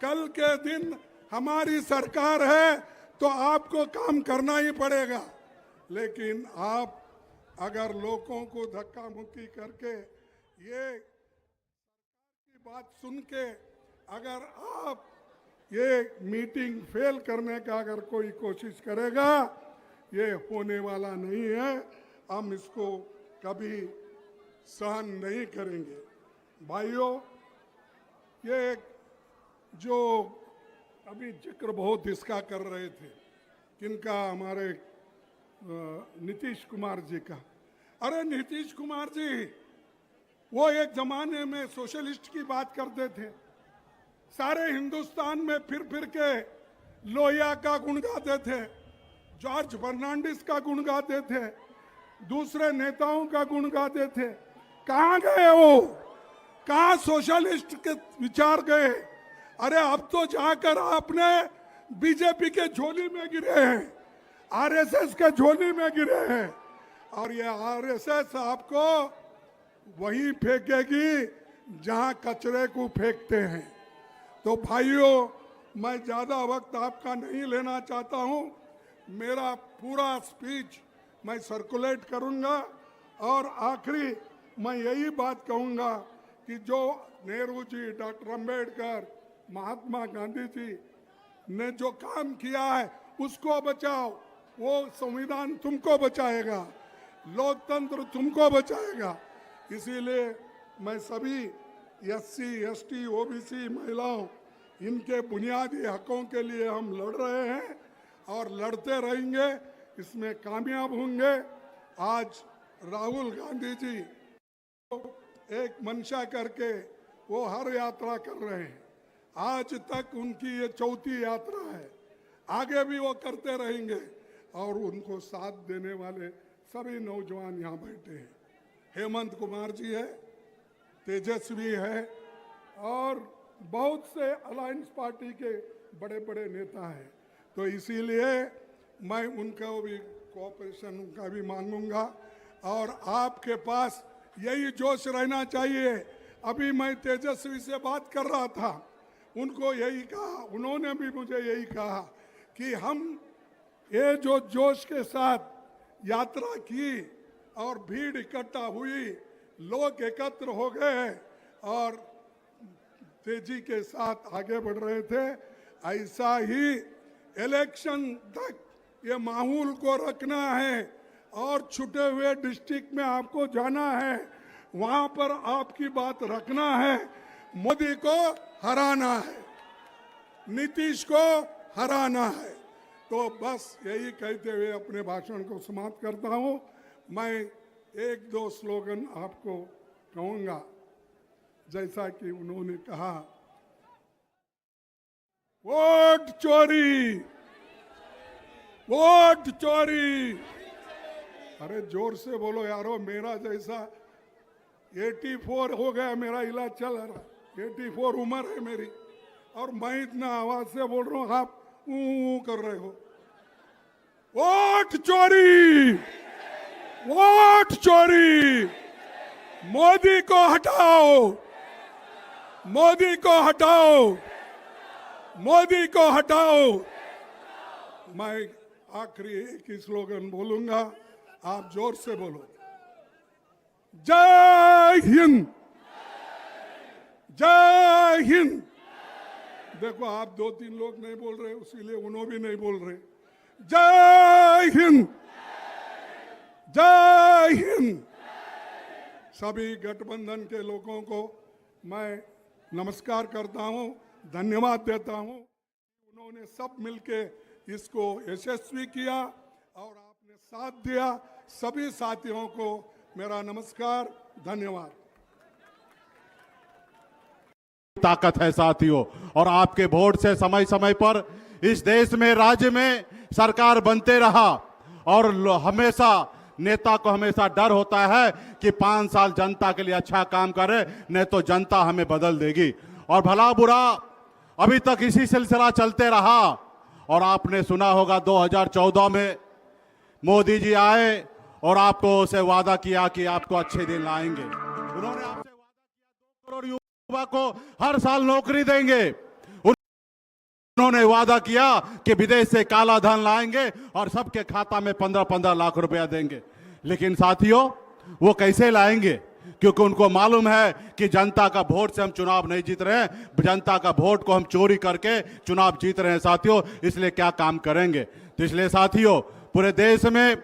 कल के दिन हमारी सरकार है तो आपको काम करना ही पड़ेगा। लेकिन आप अगर लोगों को धक्का मुक्की करके ये सरकार की बात सुन के अगर आप ये मीटिंग फेल करने का अगर कोई कोशिश करेगा, ये होने वाला नहीं है। हम इसको कभी सहन नहीं करेंगे। भाइयों, ये जो अभी जिक्र बहुत इसका कर रहे थे, किनका, हमारे नीतीश कुमार जी का। अरे नीतीश कुमार जी, वो एक जमाने में सोशलिस्ट की बात करते थे, सारे हिंदुस्तान में फिर फिर के लोहिया का गुण गाते थे, जॉर्ज फर्नांडिस का गुण गाते थे, दूसरे नेताओं का गुण गाते थे। कहाँ गए वो? कहाँ सोशलिस्ट के विचार गए? अरे अब तो जाकर आपने बीजेपी के झोली में गिरे हैं, आरएसएस के झोली में गिरे हैं, और ये आरएसएस आपको वहीं फेंकेगी जहां कचरे को फेंकते हैं। तो भाइयों, मैं ज्यादा वक्त आपका नहीं लेना चाहता हूं। मेरा पूरा स्पीच मैं सर्कुलेट करूंगा और आखिरी मैं यही बात कहूंगा कि जो नेहरू जी, डॉक्टर अंबेडकर, महात्मा गांधी जी ने जो काम किया है उसको बचाओ। वो संविधान तुमको बचाएगा, लोकतंत्र तुमको बचाएगा। इसीलिए मैं सभी एससी, एसटी, ओबीसी, महिलाओं, इनके बुनियादी हकों के लिए हम लड़ रहे हैं और लड़ते रहेंगे, इसमें कामयाब होंगे। आज राहुल गांधी जी एक मंशा करके वो हर यात्रा कर रहे हैं। आज तक उनकी ये 4थी यात्रा है, आगे भी वो करते रहेंगे। और उनको साथ देने वाले सभी नौजवान यहाँ बैठे हैं। हेमंत कुमार जी है, तेजस्वी है, और बहुत से अलायंस पार्टी के बड़े बड़े नेता हैं। तो इसीलिए मैं उनका भी कोऑपरेशन उनका भी मांगूंगा, और आपके पास यही जोश रहना चाहिए। अभी मैं तेजस्वी से बात कर रहा था, उनको यही कहा, उन्होंने भी मुझे यही कहा कि हम ये जो जोश के साथ यात्रा की और भीड़ इकट्ठा हुई, लोग एकत्र हो गए और तेजी के साथ आगे बढ़ रहे थे, ऐसा ही इलेक्शन तक ये माहौल को रखना है। और छूटे हुए डिस्ट्रिक्ट में आपको जाना है, वहां पर आपकी बात रखना है, मोदी को हराना है। नीतीश को हराना है। तो बस यही कहते हुए अपने भाषण को समाप्त करता हूं। मैं एक दो स्लोगन आपको कहूंगा, जैसा कि उन्होंने कहा, वोट चोरी, वोट चोरी। अरे जोर से बोलो यारो, मेरा जैसा 84 हो गया, मेरा इलाज चल रहा, 84 उम्र है मेरी, और मैं इतना आवाज से बोल रहा हूं, आप ऊ कर रहे हो। वोट चोरी, वोट चोरी, मोदी को हटाओ, मोदी को हटाओ, मोदी को हटाओ। मैं आखिरी एक ही स्लोगन बोलूंगा, आप जोर से बोलो, जय हिंद, जय हिंद। देखो आप 2-3 लोग नहीं बोल रहे, इसीलिए उन्होंने भी नहीं बोल रहे। जय हिंद, जय हिंद। सभी गठबंधन के लोगों को मैं नमस्कार करता हूं, धन्यवाद देता हूं। उन्होंने सब मिलके इसको यशस्वी किया और आपने साथ दिया। सभी साथियों को मेरा नमस्कार, धन्यवाद। ताकत है साथियों, और आपके वोट से समय समय पर इस देश में, राज्य में सरकार बनते रहा। और हमेशा नेता को हमेशा डर होता है कि 5 साल जनता के लिए अच्छा काम करे, नहीं तो जनता हमें बदल देगी। और भला बुरा अभी तक इसी सिलसिला चलते रहा। और आपने सुना होगा 2014 में मोदी जी आए और आपको से वादा किया कि आपको अच्छे दिन लाएंगे। उन्होंने आपसे वादा किया 2 करोड़ युवा को हर साल नौकरी देंगे। उन्होंने वादा किया कि विदेश से काला धन लाएंगे और सबके खाता में 15-15 लाख रुपया देंगे। लेकिन साथियों, वो कैसे लाएंगे? क्योंकि उनको मालूम है कि जनता का वोट से हम चुनाव नहीं जीत रहे हैं, जनता का वोट को हम चोरी करके चुनाव जीत रहे हैं साथियों। इसलिए क्या काम करेंगे? तो इसलिए साथियों, पूरे देश में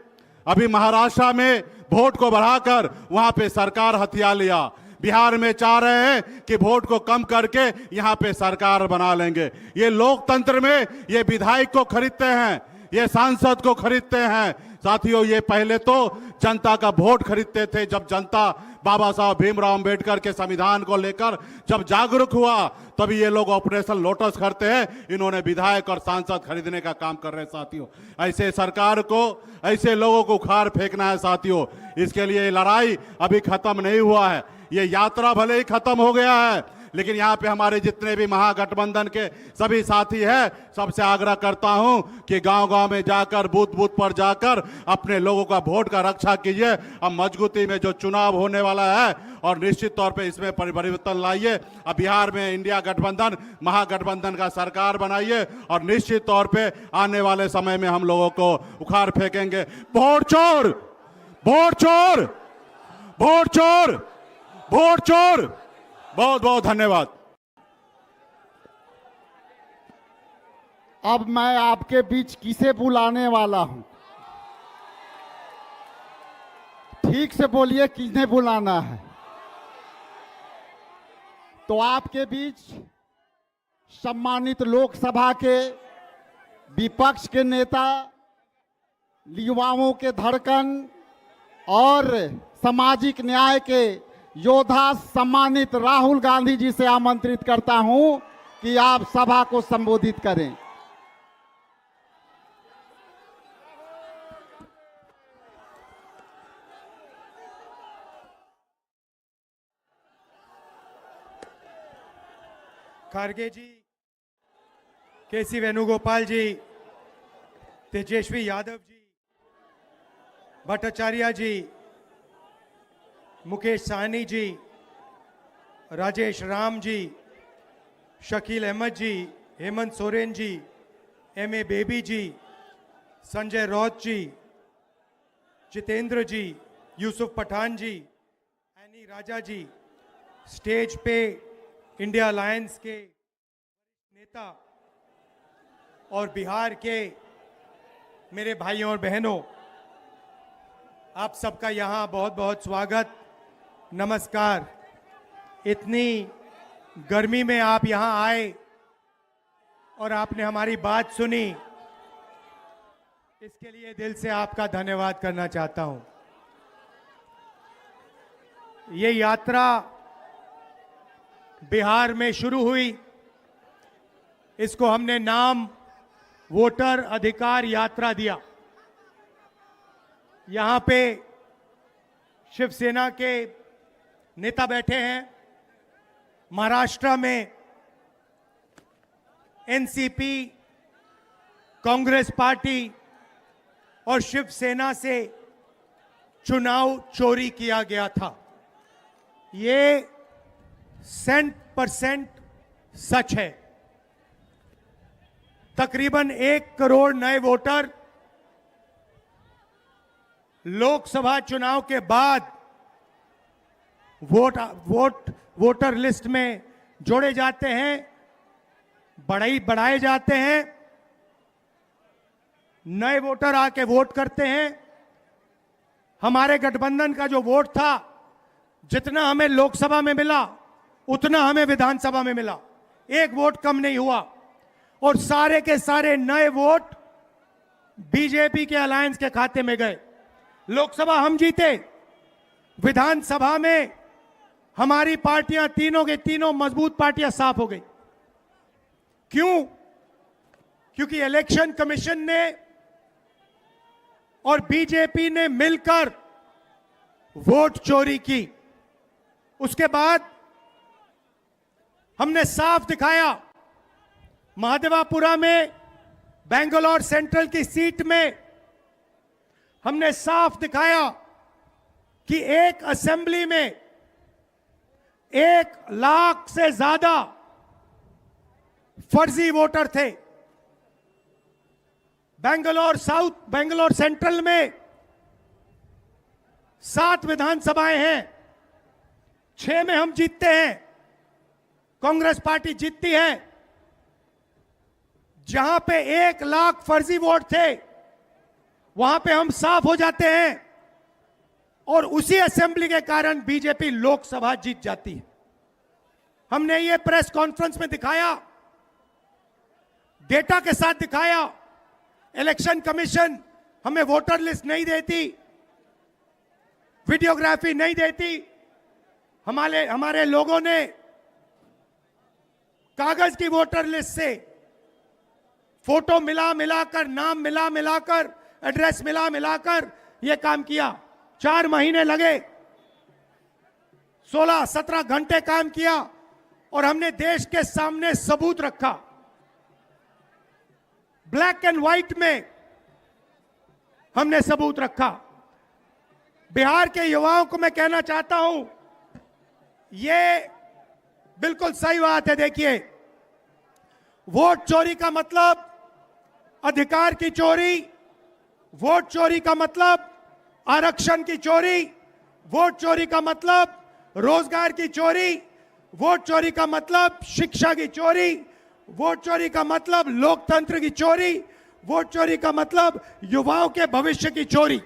अभी महाराष्ट्र में वोट को बढ़ाकर वहां पे सरकार हथिया लिया। बिहार में चाह रहे हैं कि वोट को कम करके यहां पे सरकार बना लेंगे। ये लोकतंत्र में ये विधायक को खरीदते हैं, ये सांसद को खरीदते हैं। साथियों, ये पहले तो जनता का वोट खरीदते थे। जब जनता बाबा साहब भीमराव अंबेडकर के संविधान को लेकर जब जागरूक हुआ, तभी ये लोग ऑपरेशन लोटस करते हैं। इन्होंने विधायक और सांसद खरीदने का काम कर रहे हैं साथियों। ऐसे सरकार को, ऐसे लोगों को उखाड़ फेंकना है साथियों। इसके लिए लड़ाई अभी खत्म नहीं हुआ है। ये यात्रा भले ही खत्म हो गया है, लेकिन यहाँ पे हमारे जितने भी महागठबंधन के सभी साथी हैं, सबसे आग्रह करता हूं कि गांव-गांव में जाकर, बूथ-बूथ पर जाकर अपने लोगों का वोट का रक्षा कीजिए। अब मजबूती में जो चुनाव होने वाला है, और निश्चित तौर पे इसमें परिवर्तन लाइए। अब बिहार में इंडिया गठबंधन, महागठबंधन का सरकार बनाइए, और निश्चित तौर पे आने वाले समय में हम लोगों को उखाड़ फेंकेंगे। वोट चोर, वोट चोर, वोट चोर, वोट चोर। बहुत बहुत धन्यवाद। अब मैं आपके बीच किसे बुलाने वाला हूं? ठीक से बोलिए, किसने बुलाना है? तो आपके बीच सम्मानित लोकसभा के विपक्ष के नेता, युवाओं के धड़कन और सामाजिक न्याय के योद्धा सम्मानित राहुल गांधी जी से आमंत्रित करता हूं कि आप सभा को संबोधित करें। खारगे जी, केसी वेणुगोपाल जी, तेजस्वी यादव जी, भट्टाचार्य जी, मुकेश साहनी जी, राजेश राम जी, शकील अहमद जी, हेमंत सोरेन जी, एम.ए. बेबी जी, संजय रौत जी, जितेंद्र जी, यूसुफ पठान जी, एनी राजा जी, स्टेज पे इंडिया अलायंस के नेता और बिहार के मेरे भाइयों और बहनों, आप सबका यहाँ बहुत बहुत स्वागत, नमस्कार। इतनी गर्मी में आप यहाँ आए, और आपने हमारी बात सुनी, इसके लिए दिल से आपका धन्यवाद करना चाहता हूं। ये यात्रा बिहार में शुरू हुई, इसको हमने नाम वोटर अधिकार यात्रा दिया। यहां पे शिवसेना के नेता बैठे हैं, महाराष्ट्र में एनसीपी, कांग्रेस पार्टी और शिवसेना से चुनाव चोरी किया गया था। ये 100% सच है। तकरीबन 1 करोड़ नए वोटर लोकसभा चुनाव के बाद वोटर लिस्ट में जोड़े जाते हैं, बढ़ाए जाते हैं। नए वोटर आके वोट करते हैं। हमारे गठबंधन का जो वोट था, जितना हमें लोकसभा में मिला उतना हमें विधानसभा में मिला, 1 वोट कम नहीं हुआ। और सारे के सारे नए वोट बीजेपी के अलायंस के खाते में गए। लोकसभा हम जीते, विधानसभा में हमारी पार्टियां तीनों के तीनों मजबूत पार्टियां साफ हो गई। क्यों? क्योंकि इलेक्शन कमीशन ने और बीजेपी ने मिलकर वोट चोरी की। उसके बाद हमने साफ दिखाया, महादेवापुरा में बेंगलोर सेंट्रल की सीट में हमने साफ दिखाया कि एक असेंबली में 1 लाख से ज्यादा फर्जी वोटर थे। बेंगलोर सेंट्रल में 7 विधानसभाएं हैं, 6 में हम जीतते हैं, कांग्रेस पार्टी जीतती है। जहां पे 1 लाख फर्जी वोट थे, वहां पे हम साफ हो जाते हैं और उसी असेंबली के कारण बीजेपी लोकसभा जीत जाती है। हमने ये प्रेस कॉन्फ्रेंस में दिखाया, डेटा के साथ दिखाया। इलेक्शन कमीशन हमें वोटर लिस्ट नहीं देती, वीडियोग्राफी नहीं देती। हमारे लोगों ने कागज की वोटर लिस्ट से फोटो मिलाकर, नाम मिलाकर, एड्रेस मिलाकर यह काम किया। 4 महीने लगे, 16-17 घंटे काम किया और हमने देश के सामने सबूत रखा। ब्लैक एंड व्हाइट में हमने सबूत रखा। बिहार के युवाओं को मैं कहना चाहता हूं, यह बिल्कुल सही बात है। देखिए, वोट चोरी का मतलब अधिकार की चोरी, वोट चोरी का मतलब आरक्षण की चोरी, वोट चोरी का मतलब रोजगार की चोरी, वोट चोरी का मतलब शिक्षा की चोरी, वोट चोरी का मतलब लोकतंत्र की चोरी, वोट चोरी का मतलब युवाओं के भविष्य की चोरी।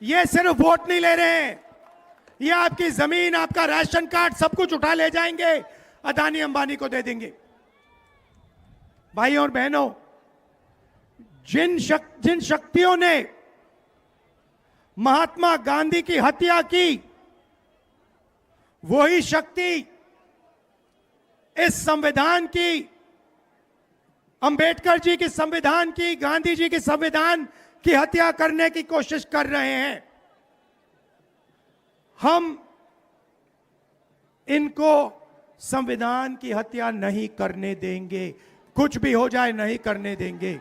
ये सिर्फ वोट नहीं ले रहे हैं, ये आपकी जमीन, आपका राशन कार्ड, सब कुछ उठा ले जाएंगे, अदानी अंबानी को दे देंगे। भाइयों और बहनों, जिन शक्तियों ने महात्मा गांधी की हत्या की, वही शक्ति इस संविधान की, अंबेडकर जी की संविधान की, गांधी जी की संविधान की हत्या करने की कोशिश कर रहे हैं। हम इनको संविधान की हत्या नहीं करने देंगे, कुछ भी हो जाए नहीं करने देंगे।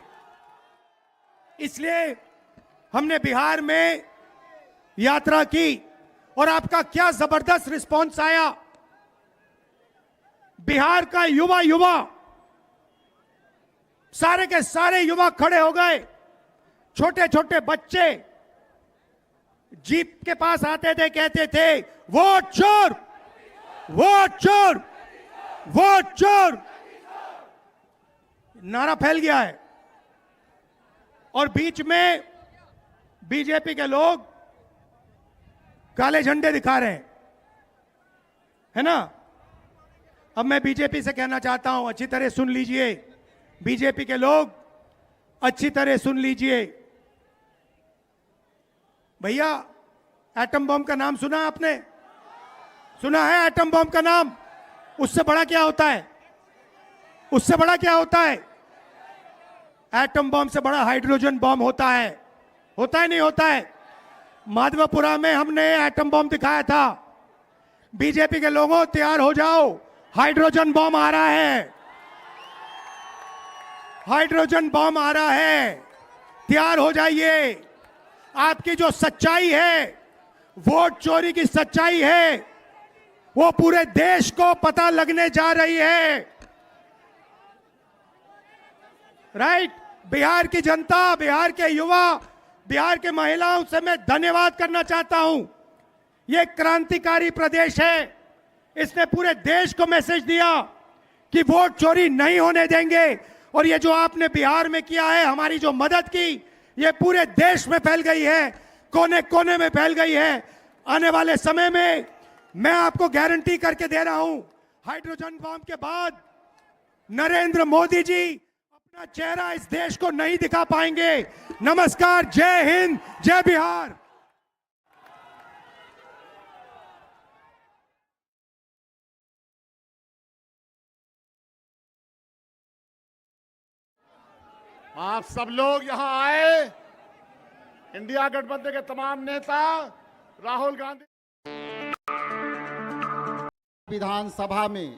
इसलिए हमने बिहार में यात्रा की और आपका क्या जबरदस्त रिस्पांस आया। बिहार का युवा सारे के सारे युवा खड़े हो गए। छोटे छोटे बच्चे जीप के पास आते थे, कहते थे वोट चोर, वोट चोर, वोट चोर। नारा फैल गया है और बीच में बीजेपी के लोग काले झंडे दिखा रहे हैं, है ना। अब मैं बीजेपी से कहना चाहता हूं, अच्छी तरह सुन लीजिए, बीजेपी के लोग अच्छी तरह सुन लीजिए। भैया, एटम बम का नाम सुना आपने? सुना है एटम बम का नाम? उससे बड़ा क्या होता है? उससे बड़ा क्या होता है? एटम बम से बड़ा हाइड्रोजन बम होता है। होता है नहीं होता है? माधवपुरा में हमने एटम बम दिखाया था। बीजेपी के लोगों, तैयार हो जाओ, हाइड्रोजन बम आ रहा है। हाइड्रोजन बम आ रहा है, तैयार हो जाइए। आपकी जो सच्चाई है, वोट चोरी की सच्चाई है, वो पूरे देश को पता लगने जा रही है। राइट? बिहार की जनता, बिहार के युवा, बिहार के महिलाओं से मैं धन्यवाद करना चाहता हूं। ये क्रांतिकारी प्रदेश है। इसने पूरे देश को मैसेज दिया कि वोट चोरी नहीं होने देंगे। और ये जो आपने बिहार में किया है, हमारी जो मदद की, ये पूरे देश में फैल गई है, कोने कोने में फैल गई है। आने वाले समय में मैं आपको गारंटी करके दे रहा हूं, हाइड्रोजन बम के बाद नरेंद्र मोदी जी अपना चेहरा इस देश को नहीं दिखा पाएंगे। नमस्कार, जय हिंद, जय बिहार। आप सब लोग यहां आए, इंडिया गठबंधन के तमाम नेता, राहुल गांधी। विधानसभा में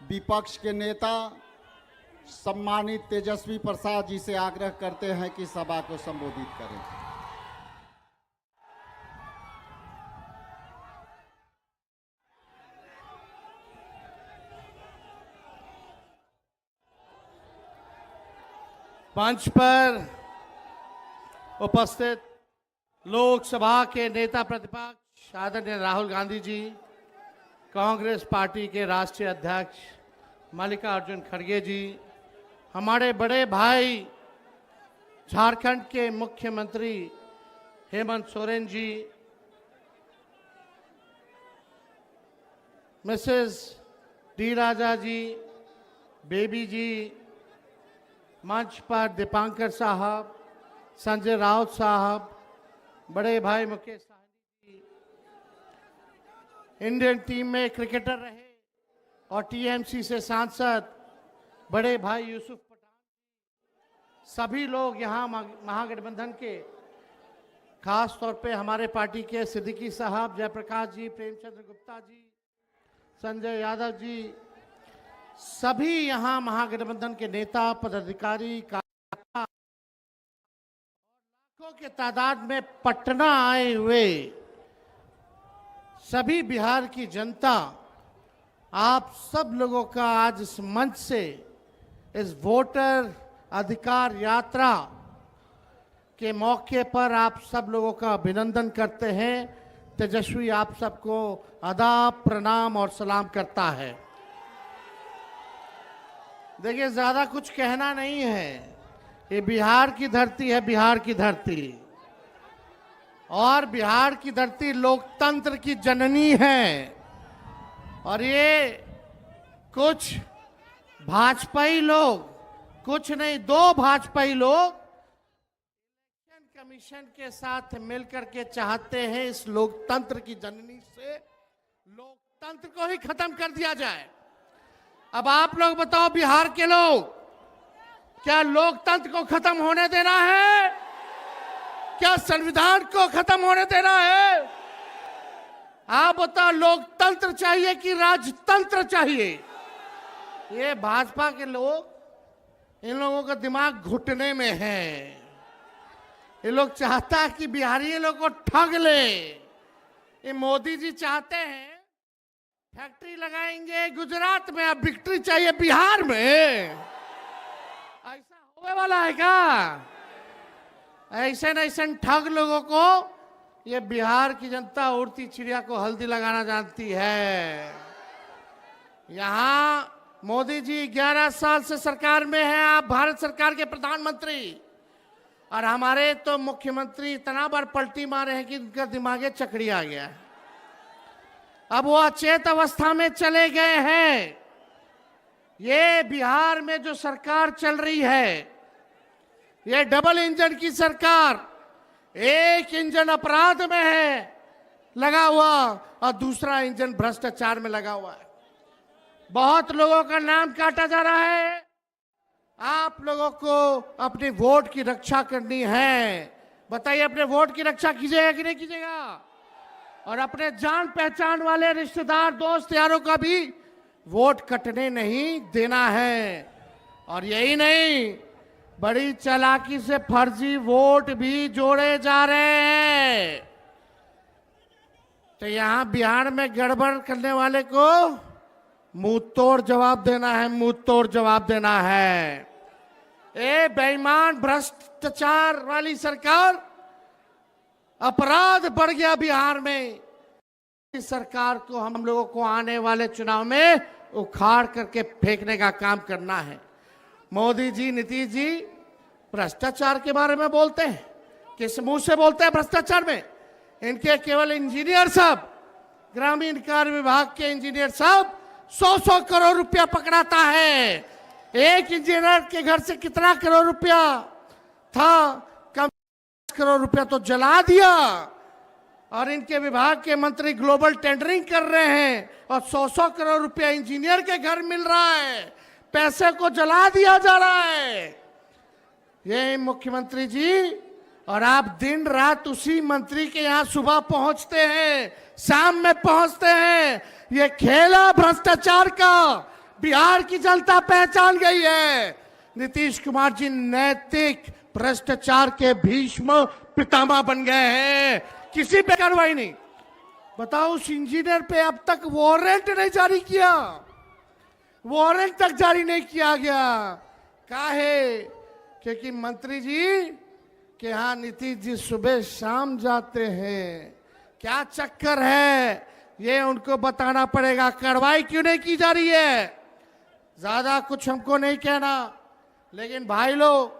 विपक्ष के नेता सम्मानित तेजस्वी प्रसाद जी से आग्रह करते हैं कि सभा को संबोधित करें। मंच पर उपस्थित लोकसभा के नेता प्रतिपक्ष आदरणीय राहुल गांधी जी, कांग्रेस पार्टी के राष्ट्रीय अध्यक्ष मल्लिकार्जुन खड़गे जी, हमारे बड़े भाई झारखंड के मुख्यमंत्री हेमंत सोरेन जी, मिसेस डी राजा जी, बेबी जी, मंच पर दीपांकर साहब, संजय राउत साहब, बड़े भाई मुकेश साहनी जी, इंडियन टीम में क्रिकेटर रहे और टीएमसी से सांसद बड़े भाई यूसुफ पठान, सभी लोग यहाँ महागठबंधन के, खास तौर पे हमारे पार्टी के सिद्दीकी साहब, जयप्रकाश जी, प्रेमचंद्र गुप्ता जी, संजय यादव जी, सभी यहाँ महागठबंधन के नेता, पदाधिकारी, कार्यकर्ता, लाखों के तादाद में पटना आए हुए सभी बिहार की जनता, आप सब लोगों का आज इस मंच से इस वोटर अधिकार यात्रा के मौके पर आप सब लोगों का अभिनंदन करते हैं। तेजस्वी आप सबको आदाब, प्रणाम और सलाम करता है। देखिए, ज्यादा कुछ कहना नहीं है, ये बिहार की धरती है, बिहार की धरती, और बिहार की धरती लोकतंत्र की जननी है। और ये कुछ भाजपाई लोग, कुछ नहीं, 2 भाजपाई लोग इलेक्शन कमीशन के साथ मिलकर के चाहते हैं इस लोकतंत्र की जननी से लोकतंत्र को ही खत्म कर दिया जाए। अब आप लोग बताओ, बिहार के लोग, क्या लोकतंत्र को खत्म होने देना है? क्या संविधान को खत्म होने देना है? आप बताओ, लोकतंत्र चाहिए कि राजतंत्र चाहिए? ये भाजपा के लोग, इन लोगों का दिमाग घुटने में है। ये लोग चाहता है कि बिहारी लोग को ठग ले। ये मोदी जी चाहते हैं फैक्ट्री लगाएंगे गुजरात में, अब विक्ट्री चाहिए बिहार में। ऐसा होने वाला है क्या? ऐसे न ऐसे ठग लोगों को ये बिहार की जनता उड़ती चिड़िया को हल्दी लगाना जानती है। यहाँ मोदी जी 11 साल से सरकार में हैं, आप भारत सरकार के प्रधानमंत्री, और हमारे तो मुख्यमंत्री इतना बार पलटी मारे हैं कि उनका दिमाग चकड़ी आ गया है। अब वो अचेत अवस्था में चले गए हैं। ये बिहार में जो सरकार चल रही है, ये डबल इंजन की सरकार, एक इंजन अपराध में है लगा हुआ और दूसरा इंजन भ्रष्टाचार में लगा हुआ है। बहुत लोगों का नाम काटा जा रहा है। आप लोगों को अपने वोट की रक्षा करनी है। बताइए, अपने वोट की रक्षा कीजिएगा कि नहीं कीजिएगा? और अपने जान पहचान वाले रिश्तेदार, दोस्त यारों का भी वोट कटने नहीं देना है। और यही नहीं, बड़ी चालाकी से फर्जी वोट भी जोड़े जा रहे हैं। तो यहां बिहार में गड़बड़ करने वाले को मुंह तोड़ जवाब देना है, मुंह तोड़ जवाब देना है। ए बेईमान भ्रष्टाचार वाली सरकार, अपराध बढ़ गया बिहार में। इस सरकार को हम लोगों को आने वाले चुनाव में उखाड़ करके फेंकने का काम करना है। मोदी जी, नीतीश जी भ्रष्टाचार के बारे में बोलते हैं, किस मुंह से बोलते हैं भ्रष्टाचार में? इनके केवल इंजीनियर साहब, ग्रामीण कार्य विभाग के इंजीनियर साहब 100-100 करोड़ रुपया पकड़ाता है। एक इंजीनियर के घर से कितना करोड़ रुपया था? कम करोड़ रुपया तो जला दिया। और इनके विभाग के मंत्री ग्लोबल टेंडरिंग कर रहे हैं और 100-100 करोड़ रुपया इंजीनियर के घर मिल रहा है। पैसे को जला दिया जा रहा है। ये मुख्यमंत्री जी, और आप दिन रात उसी मंत्री के यहां सुबह पहुंचते हैं, शाम में पहुंचते हैं। ये खेला भ्रष्टाचार का बिहार की जनता पहचान गई है। नीतीश कुमार जी नैतिक भ्रष्टाचार के भीष्म पितामह बन गए हैं। किसी पे कार्रवाई नहीं। बताओ, उस इंजीनियर पे अब तक वारंट नहीं जारी किया, वारंट तक जारी नहीं किया गया। काहे? क्योंकि मंत्री जी के यहां नीतीश जी सुबह शाम जाते हैं। क्या चक्कर है, ये उनको बताना पड़ेगा। कार्रवाई क्यों नहीं की जा रही है? ज्यादा कुछ हमको नहीं कहना, लेकिन भाई लोग,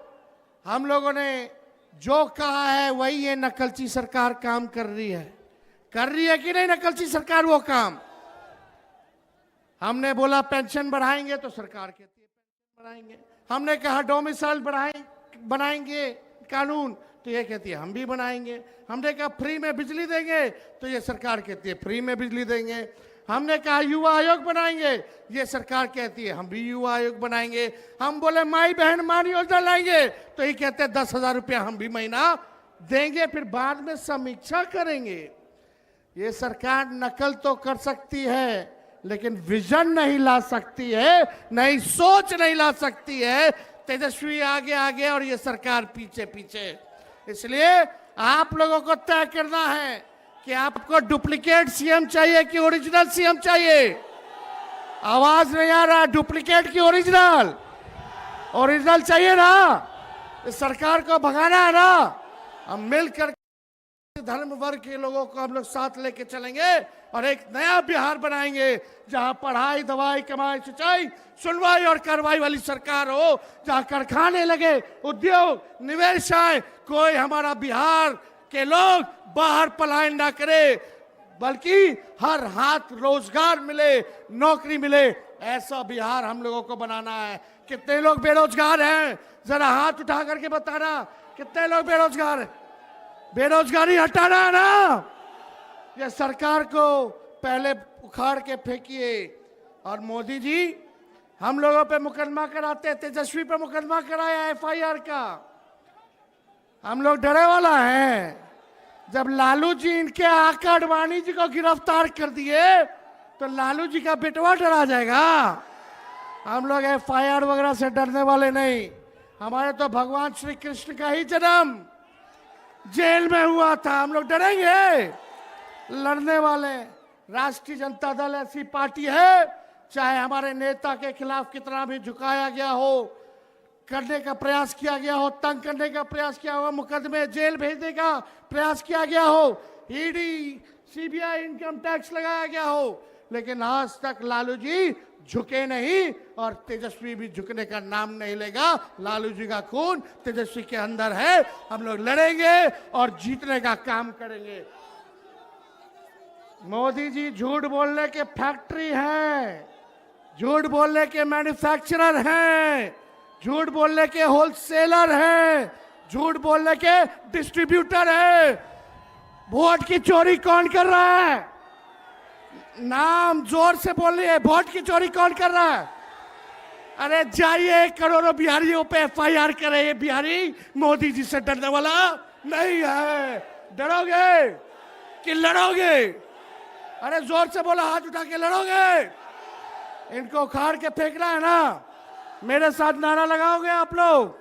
हम लोगों ने जो कहा है वही ये नकलची सरकार काम कर रही है। कर रही है कि नहीं नकलची सरकार वो काम? हमने बोला पेंशन बढ़ाएंगे तो सरकार कहती है पेंशन बढ़ाएंगे। हमने कहा डोमिसाइल बनाएंगे कानून, तो ये कहती है हम भी बनाएंगे। हमने कहा फ्री में बिजली देंगे, तो ये सरकार कहती है फ्री में बिजली देंगे। हमने कहा युवा आयोग बनाएंगे, ये सरकार कहती है हम भी युवा आयोग बनाएंगे। हम बोले माई बहन मान योजना लाएंगे, तो ये कहते हैं 10,000 रुपया हम भी महीना देंगे, फिर बाद में समीक्षा करेंगे। ये सरकार नकल तो कर सकती है, लेकिन विजन नहीं ला सकती है, नई सोच नहीं ला सकती है। तेजस्वी आगे आगे और ये सरकार पीछे पीछे। इसलिए आप लोगों को तय करना है कि आपको डुप्लीकेट सीएम चाहिए कि ओरिजिनल सीएम चाहिए? आवाज नहीं आ रहा। डुप्लीकेट की ओरिजिनल? ओरिजिनल चाहिए ना। इस सरकार को भगाना है ना। हम मिलकर धर्म वर्ग के लोगों को हम लोग साथ लेके चलेंगे और एक नया बिहार बनाएंगे, जहां पढ़ाई, दवाई, कमाई, सिंचाई, सुनवाई और कार्रवाई वाली सरकार हो, जहां कारखाने लगे, उद्योग, निवेश आए, कोई हमारा बिहार के लोग बाहर पलायन ना करे, बल्कि हर हाथ रोजगार मिले, नौकरी मिले। ऐसा बिहार हम लोगों को बनाना है। कितने लोग बेरोजगार हैं? जरा हाथ उठा करके बताना, कितने लोग बेरोजगार हैं? बेरोजगारी हटाना है ना। ये सरकार को पहले उखाड़ के फेंकिए। और मोदी जी हम लोगों पे मुकदमा कराते, तेजस्वी पे मुकदमा कराया एफआईआर का। हम लोग डरे वाला हैं। जब लालू जी इनके आका अडवाणी जी को गिरफ्तार कर दिए, तो लालू जी का बेटवा डरा जाएगा। हम लोग एफआईआर वगैरह से डरने वाले नहीं। हमारे तो भगवान श्री कृष्ण का ही जन्म जेल में हुआ था। हम लोग डरेंगे? लड़ने वाले। राष्ट्रीय जनता दल ऐसी पार्टी है, चाहे हमारे नेता के खिलाफ कितना भी झुकाया गया हो, करने का प्रयास किया गया हो, तंग करने का प्रयास किया हो, मुकदमे जेल भेजने का प्रयास किया गया हो, ईडी, सीबीआई, इनकम टैक्स लगाया गया हो, लेकिन आज तक लालू जी झुके नहीं और तेजस्वी भी झुकने का नाम नहीं लेगा। लालू जी का खून तेजस्वी के अंदर है। हम लोग लड़ेंगे और जीतने का काम करेंगे। मोदी जी झूठ बोलने के फैक्ट्री हैं, झूठ बोलने के मैन्युफैक्चरर हैं, झूठ बोलने के होलसेलर हैं, झूठ बोलने के डिस्ट्रीब्यूटर हैं। वोट की चोरी कौन कर रहा है? नाम जोर से बोलिए, वोट की चोरी कौन कर रहा है? अरे जाइए करोड़ों बिहारियों पे एफआईआर करे। ये बिहारी मोदी जी से डरने वाला नहीं है। डरोगे कि लड़ोगे? अरे जोर से बोला, हाथ उठा के लड़ोगे? इनको उखाड़ के फेंकना है ना? मेरे साथ नारा लगाओगे आप लोग?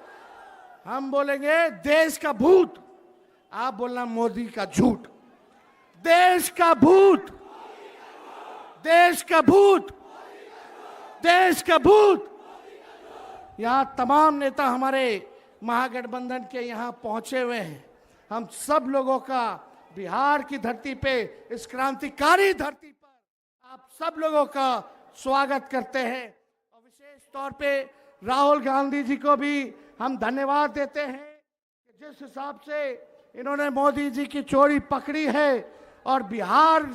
हम बोलेंगे देश का भूत, आप बोलना मोदी का झूठ। देश का भूत, देश का भूत, देश का भूत। यहां तमाम नेता हमारे महागठबंधन के यहां पहुंचे हुए हैं। हम सब लोगों का बिहार की धरती पे, इस क्रांतिकारी धरती पर आप सब लोगों का स्वागत करते हैं। और विशेष तौर पे राहुल गांधी जी को भी हम धन्यवाद देते हैं कि जिस हिसाब से इन्होंने मोदी जी की चोरी पकड़ी है और बिहार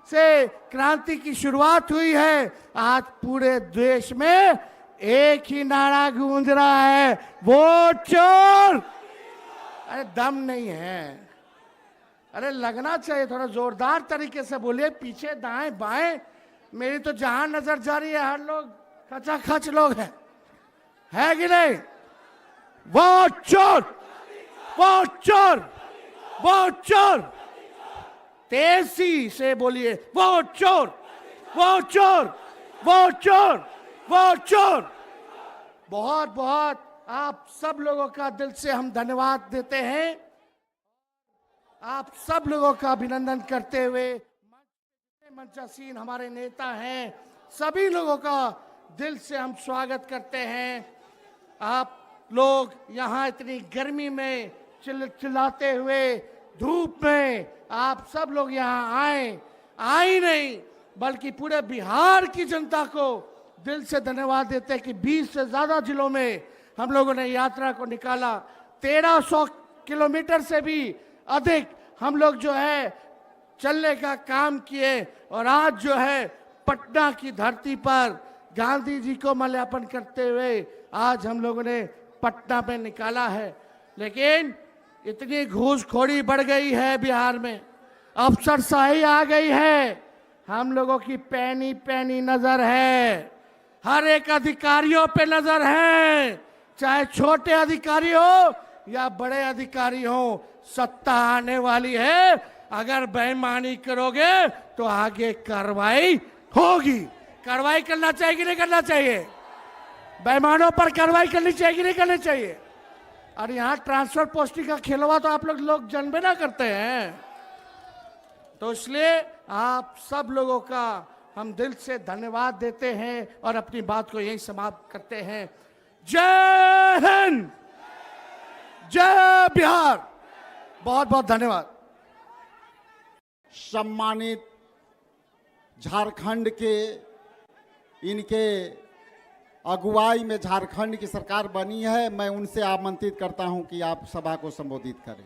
से क्रांति की शुरुआत हुई है। आज पूरे देश में एक ही नारा गूंज रहा है, वोट चोर। अरे दम नहीं है, अरे लगना चाहिए, थोड़ा जोरदार तरीके से बोलिए। पीछे दाएं बाएं मेरी तो जहां नजर जा रही है हर लोग खचाखच लोग हैं, है कि नहीं? वोट चोर, वोट चोर, वोट चोर। तेजी से बोलिए, वोट चोर, वोट चोर, वोट चोर, वोट चोर। बहुत बहुत आप सब लोगों का दिल से हम धन्यवाद देते हैं। आप सब लोगों का अभिनंदन करते हुए मंचासीन हमारे नेता हैं, सभी लोगों का दिल से हम स्वागत करते हैं। आप लोग यहाँ इतनी गर्मी में चिल्लाते हुए धूप में आप सब लोग यहाँ आए नहीं बल्कि पूरे बिहार की जनता को दिल से धन्यवाद देते हैं कि 20 से ज्यादा जिलों में हम लोगों ने यात्रा को निकाला। 1300 किलोमीटर से भी अधिक हम लोग जो है चलने का काम किए और आज जो है पटना की धरती पर गांधी जी को माल्यार्पण करते हुए आज हम लोगों ने पटना पे निकाला है। लेकिन इतनी घूसखोरी बढ़ गई है बिहार में, अफसरशाही आ गई है, हम लोगों की पैनी पैनी नजर है, हर एक अधिकारियों पे नजर है, चाहे छोटे अधिकारी हो या बड़े अधिकारी हो। सत्ता आने वाली है, अगर बेईमानी करोगे तो आगे कार्रवाई होगी। कार्रवाई करना चाहिए कि नहीं करना चाहिए? बेईमानों पर कार्रवाई करनी चाहिए कि नहीं करनी चाहिए? और यहाँ ट्रांसफर पोस्टिंग का खेलवा तो आप लोग जानबे ना करते हैं। तो इसलिए आप सब लोगों का हम दिल से धन्यवाद देते हैं और अपनी बात को यही समाप्त करते हैं। जय हिंद, जय बिहार। बहुत बहुत धन्यवाद। सम्मानित झारखंड के, इनके अगुवाई में झारखंड की सरकार बनी है, मैं उनसे आमंत्रित करता हूं कि आप सभा को संबोधित करें।